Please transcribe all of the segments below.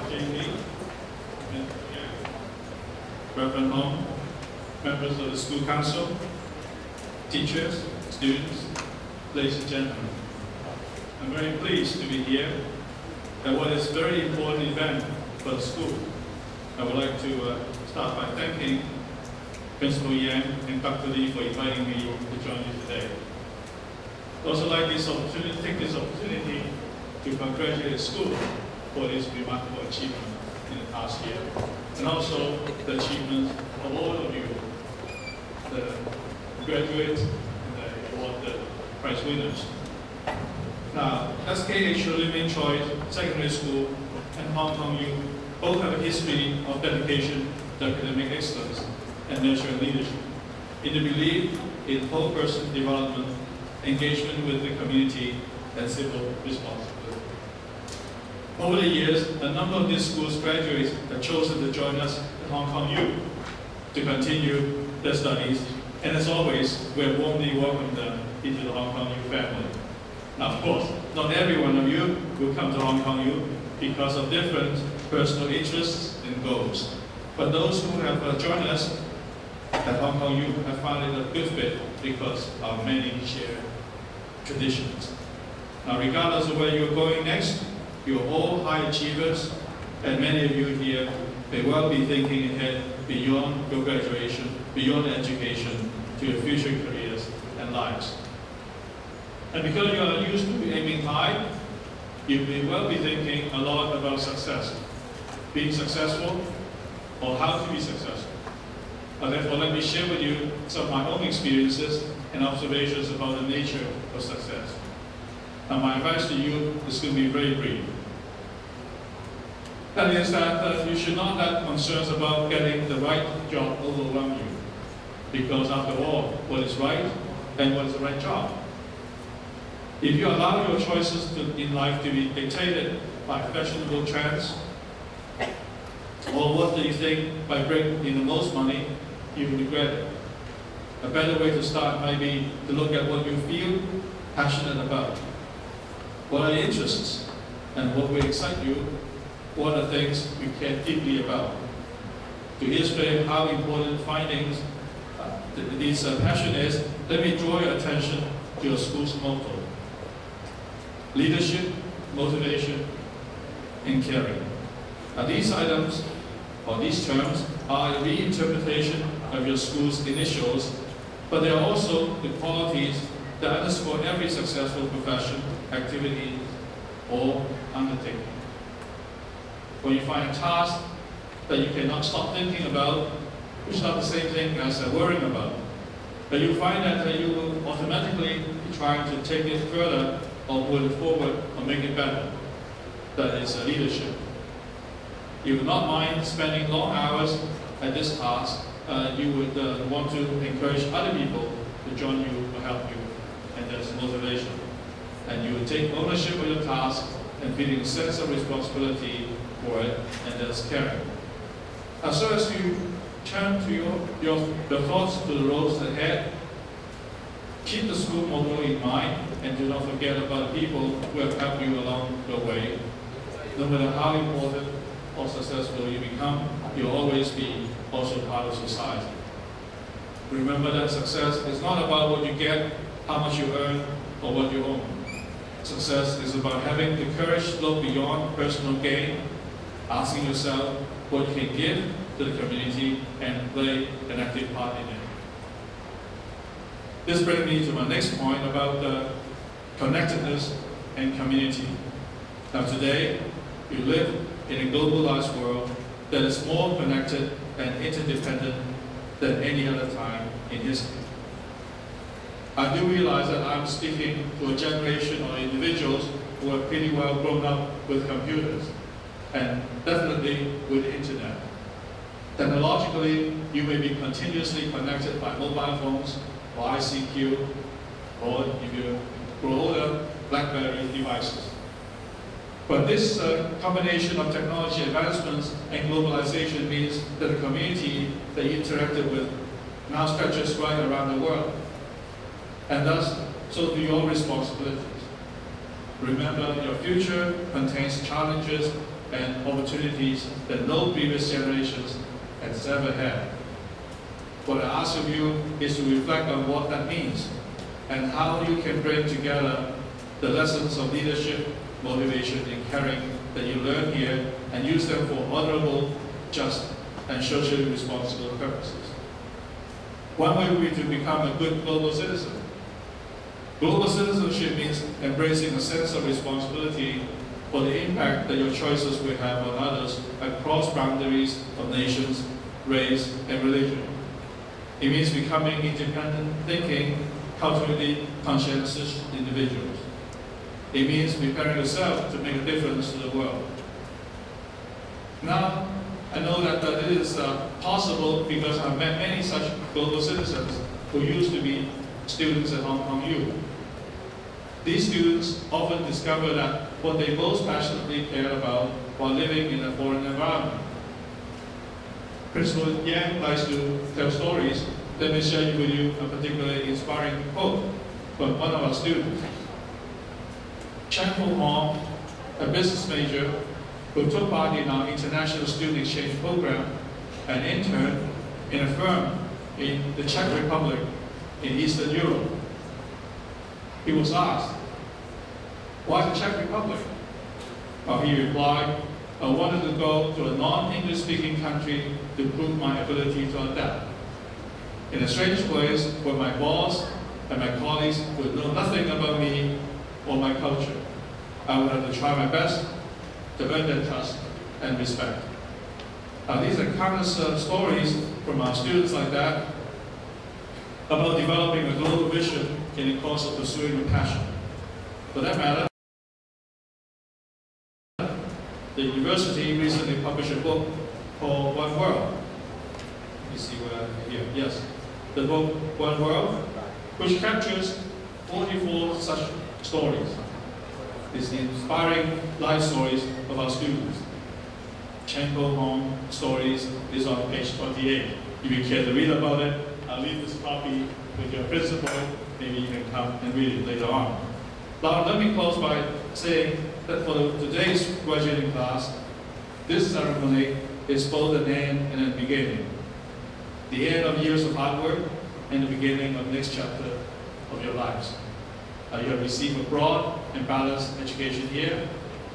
JV, Reverend Hong, members of the school council, teachers, students, ladies and gentlemen. I'm very pleased to be here at what is a very important event for the school. I would like to start by thanking Principal Yang and Dr. Lee for inviting me to join you today. I'd also like to take this opportunity to congratulate the school for this remarkable achievement in the past year, and also the achievements of all of you, the graduates and the award prize winners. Now, SKHLMC Secondary School and Hong Kong U both have a history of dedication to academic excellence and nurturing leadership, in the belief in whole person development, engagement with the community, and civil responsibility. Over the years, a number of these schools' graduates have chosen to join us at Hong Kong U to continue their studies, and as always, we have warmly welcomed them into the Hong Kong U family. Now, of course, not every one of you will come to Hong Kong U because of different personal interests and goals. But those who have joined us at Hong Kong U have found it a good fit because of many shared traditions. Now, regardless of where you're going next, you're all high achievers, and many of you here may well be thinking ahead beyond your graduation, beyond education, to your future careers and lives. And because you are used to aiming high, you may well be thinking a lot about success, being successful, or how to be successful. Therefore, let me share with you some of my own experiences and observations about the nature of success. Now, my advice to you is going to be very brief. That is that you should not let concerns about getting the right job overwhelm you, because after all, what is right and what is the right job? If you allow your choices in life to be dictated by fashionable trends, or what do you think by bringing in the most money, you will regret it. A better way to start might be to look at what you feel passionate about. What are your interests? And what will excite you? What are things you care deeply about? To illustrate how important findings this passion is, let me draw your attention to your school's motto: leadership, motivation, and caring. Now, these items, or these terms, are a reinterpretation of your school's initials, but they are also the qualities that underscore every successful profession, activity, or undertaking. When you find a task that you cannot stop thinking about, which is not the same thing as worrying about, but you find that you will automatically be trying to take it further or move it forward or make it better. That is leadership. You will not mind spending long hours at this task. You would want to encourage other people to join you or help you, and that's motivation. And you will take ownership of your task and feeling a sense of responsibility for it, and that's caring. So as you turn to your thoughts to the roads ahead, keep the school motto in mind, and do not forget about the people who have helped you along the way. No matter how important or successful you become, you'll always be also part of society. Remember that success is not about what you get, how much you earn, or what you own. Success is about having the courage to look beyond personal gain, asking yourself what you can give to the community and play an active part in it. This brings me to my next point about connectedness and community. Now, today, we live in a globalized world that is more connected and interdependent than any other time in history. I do realize that I'm speaking to a generation of individuals who are pretty well grown up with computers, and definitely with the internet. Technologically, you may be continuously connected by mobile phones, or ICQ, or if you grow older, BlackBerry devices. But this combination of technology advancements and globalization means that the community that you interacted with now stretches right around the world. And thus, so do your responsibilities. Remember, your future contains challenges and opportunities that no previous generations has ever had. What I ask of you is to reflect on what that means and how you can bring together the lessons of leadership, motivation, and caring that you learn here and use them for honorable, just, and socially responsible purposes. One way would be to become a good global citizen. Global citizenship means embracing a sense of responsibility for the impact that your choices will have on others across boundaries of nations, race, and religion. It means becoming independent, thinking, culturally conscientious individuals. It means preparing yourself to make a difference to the world. Now, I know that it is possible because I've met many such global citizens who used to be students at Hong Kong U. These students often discover that what they most passionately care about while living in a foreign environment. Principal Yang likes to tell stories. Let me share with you a particularly inspiring quote from one of our students. Chan Ho Hong, a business major who took part in our international student exchange program and interned in a firm in the Czech Republic in Eastern Europe. He was asked, why the Czech Republic? Well, he replied, I wanted to go to a non-English speaking country to prove my ability to adapt. In a strange place where my boss and my colleagues would know nothing about me or my culture. I would have to try my best to earn their trust and respect. Now, these are countless stories from our students like that about developing a global vision in the course of pursuing a passion. For that matter, the university recently published a book called One World. Let me see where here. Yes, the book One World, which captures 44 such stories. These inspiring life stories of our students. Chen Ho Hong stories is on page 28. If you care to read about it, I'll leave this copy with your principal. Maybe you can come and read it later on. Now, let me close by saying that for today's graduating class, this ceremony is both an end and a beginning. The end of years of hard work and the beginning of the next chapter of your lives. You have received a broad and balanced education here,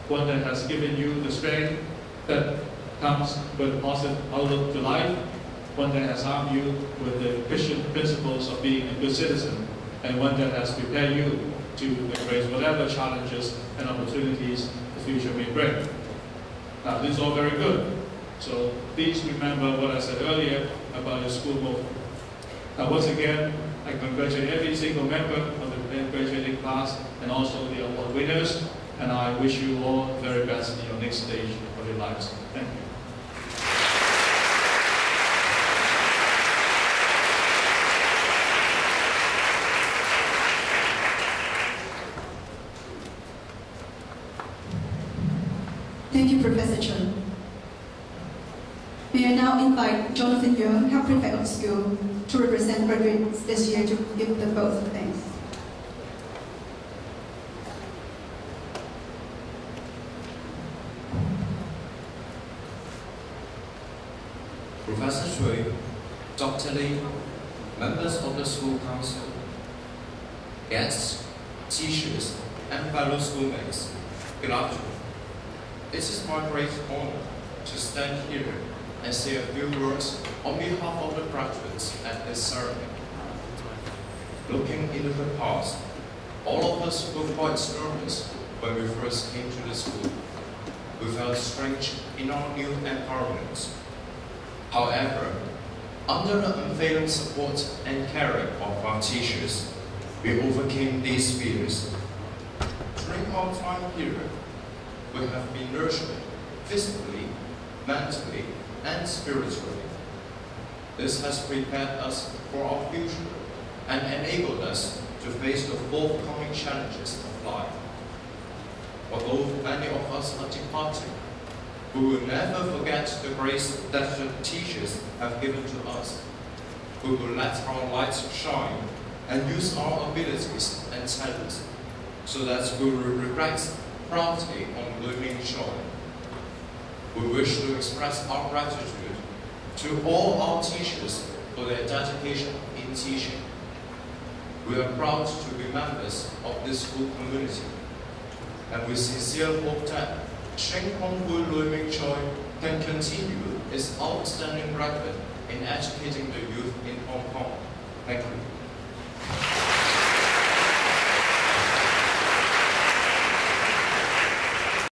one that has given you the strength that comes with a positive outlook to life, one that has armed you with the Christian principles of being a good citizen, and one that has prepared you to embrace whatever challenges and opportunities the future may bring. Now, this is all very good. So please remember what I said earlier about your school motto. Now, once again, I congratulate every single member of the graduating class and also the award winners, and I wish you all the very best in your next stage of your lives. Thank you. Thank you, Professor Chen. May I now invite Jonathan Young, Head Prefect of the school, to represent graduates this year to give the vote of thanks. Professor Tsui, Dr. Lee, members of the school council, guests, teachers, and fellow schoolmates, good afternoon. It is my great honor to stand here and say a few words on behalf of the graduates at this ceremony. Looking into the past, all of us were quite nervous when we first came to the school. We felt strange in our new environment. However, under the unfailing support and caring of our teachers, we overcame these fears. During our time here, we have been nurtured physically, mentally, and spiritually. This has prepared us for our future and enabled us to face the forthcoming challenges of life. Although many of us are departing, we will never forget the grace that the teachers have given to us. We will let our lights shine and use our abilities and talents so that we will reflect proudly on learning joy. We wish to express our gratitude to all our teachers for their dedication in teaching. We are proud to be members of this school community, and we sincerely hope that Sheng Hong Hui Lui Ming Choi can continue its outstanding record in educating the youth in Hong Kong. Thank you.